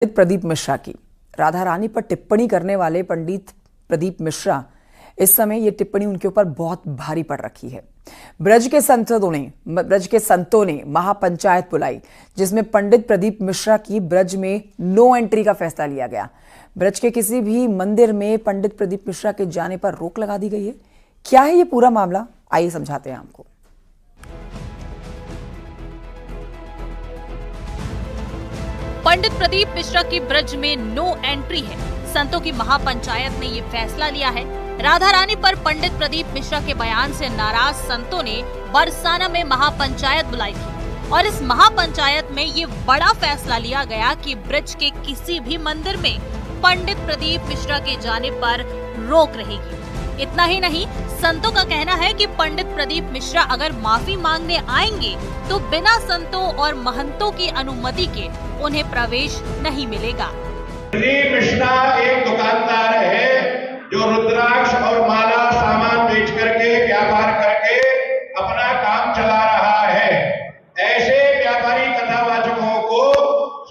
प्रदीप मिश्रा की। राधा रानी पर टिप्पणी करने वाले पंडित प्रदीप मिश्रा इस समय ये टिप्पणी उनके ऊपर बहुत भारी पड़ रखी है। ब्रज के संतों ने महापंचायत बुलाई, जिसमें पंडित प्रदीप मिश्रा की ब्रज में नो एंट्री का फैसला लिया गया। ब्रज के किसी भी मंदिर में पंडित प्रदीप मिश्रा के जाने पर रोक लगा दी गई है। क्या है ये पूरा मामला, आइए समझाते हैं आपको। पंडित प्रदीप मिश्रा की ब्रज में नो एंट्री है। संतों की महापंचायत ने ये फैसला लिया है। राधा रानी पर पंडित प्रदीप मिश्रा के बयान से नाराज संतों ने बरसाना में महापंचायत बुलाई थी और इस महापंचायत में ये बड़ा फैसला लिया गया कि ब्रज के किसी भी मंदिर में पंडित प्रदीप मिश्रा के जाने पर रोक रहेगी। इतना ही नहीं, संतों का कहना है कि पंडित प्रदीप मिश्रा अगर माफी मांगने आएंगे तो बिना संतों और महंतों की अनुमति के उन्हें प्रवेश नहीं मिलेगा। प्रदीप मिश्रा एक दुकानदार है जो रुद्राक्ष और माला सामान बेच करके व्यापार करके अपना काम चला रहा है। ऐसे व्यापारी कथावाचकों को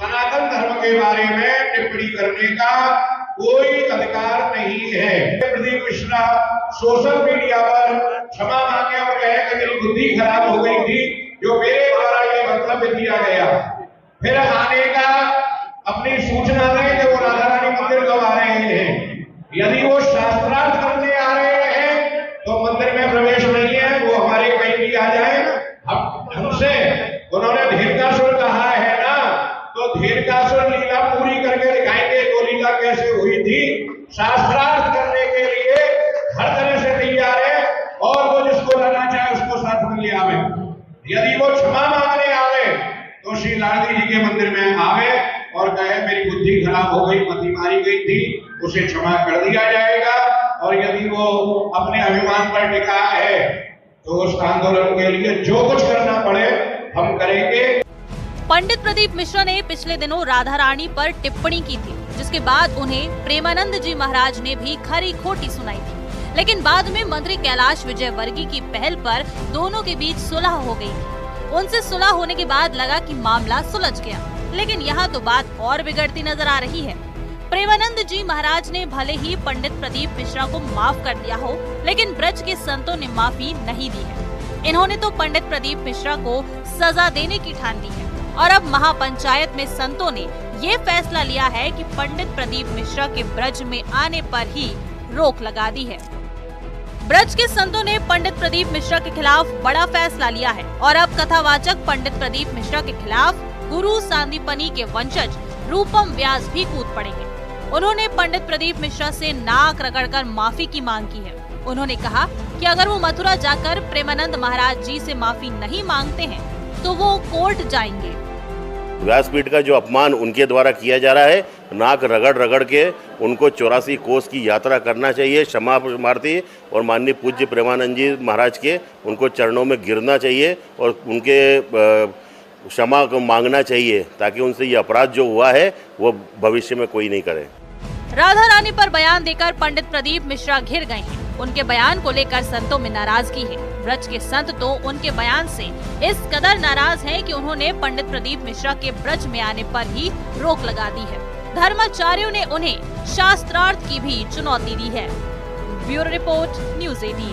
सनातन धर्म के बारे में टिप्पणी करने का कोई अधिकार नहीं है। प्रदीप मिश्रा सोशल मीडिया पर क्षमा मांगे और कहे कि मेरी बुद्धि खराब हो गई थी, जो मेरे द्वारा ये वक्तव्य दिया गया। फिर आने का अपनी सूचना दें कि वो राधा रानी मंदिर कब आ रहे हैं। यदि वो शास्त्रार्थ करने आ रहे हैं तो मंदिर में प्रवेश नहीं है, वो हमारे कहीं भी आ जाए। अब हमसे उन्होंने धीरकासुर कहा है ना, तो धीरकासुर लीला पूरी करके दिखाएंगे वो लीला कैसे हुई थी। शास्त्रार्थ करने के लिए हर तरह से तैयार है और वो जिसको लाना चाहे उसको साथ में ले आवे। यदि वो क्षमा मांगने आवे तो श्री लालजी जी के मंदिर में आवे और कहे मेरी बुद्धि खराब हो गई, मति मारी गई थी, उसे क्षमा कर दिया जाएगा। और यदि वो अपने अभिमान पर टिका है तो उस आंदोलन के लिए जो कुछ करना पड़े हम करेंगे। पंडित प्रदीप मिश्रा ने पिछले दिनों राधा रानी पर टिप्पणी की थी, जिसके बाद उन्हें प्रेमानंद जी महाराज ने भी खरी खोटी सुनाई थी। लेकिन बाद में मंत्री कैलाश विजयवर्गीय की पहल पर दोनों के बीच सुलह हो गई थी। उनसे सुलह होने के बाद लगा कि मामला सुलझ गया, लेकिन यहाँ तो बात और बिगड़ती नजर आ रही है। प्रेमानंद जी महाराज ने भले ही पंडित प्रदीप मिश्रा को माफ कर दिया हो, लेकिन ब्रज के संतों ने माफी नहीं दी है। इन्होंने तो पंडित प्रदीप मिश्रा को सजा देने की ठान ली है और अब महापंचायत में संतों ने ये फैसला लिया है कि पंडित प्रदीप मिश्रा के ब्रज में आने पर ही रोक लगा दी है। ब्रज के संतों ने पंडित प्रदीप मिश्रा के खिलाफ बड़ा फैसला लिया है और अब कथावाचक पंडित प्रदीप मिश्रा के खिलाफ गुरु सांदीपनी के वंशज रूपम व्यास भी कूद पड़ेंगे। उन्होंने पंडित प्रदीप मिश्रा से नाक रगड़कर माफी की मांग की है। उन्होंने कहा कि अगर वो मथुरा जाकर प्रेमानंद महाराज जी से माफी नहीं मांगते हैं तो वो कोर्ट जाएंगे। व्यासपीठ का जो अपमान उनके द्वारा किया जा रहा है, नाक रगड़ रगड़ के उनको 84 कोस की यात्रा करना चाहिए क्षमा मारती, और माननीय पूज्य प्रेमानंद जी महाराज के उनको चरणों में गिरना चाहिए और उनके क्षमा को मांगना चाहिए, ताकि उनसे ये अपराध जो हुआ है वो भविष्य में कोई नहीं करे। राधा रानी पर बयान देकर पंडित प्रदीप मिश्रा घिर गए हैं। उनके बयान को लेकर संतों में नाराजगी है। ब्रज के संत तो उनके बयान से इस कदर नाराज हैं कि उन्होंने पंडित प्रदीप मिश्रा के ब्रज में आने पर ही रोक लगा दी है। धर्माचार्यों ने उन्हें शास्त्रार्थ की भी चुनौती दी है। Bureau report, news 18।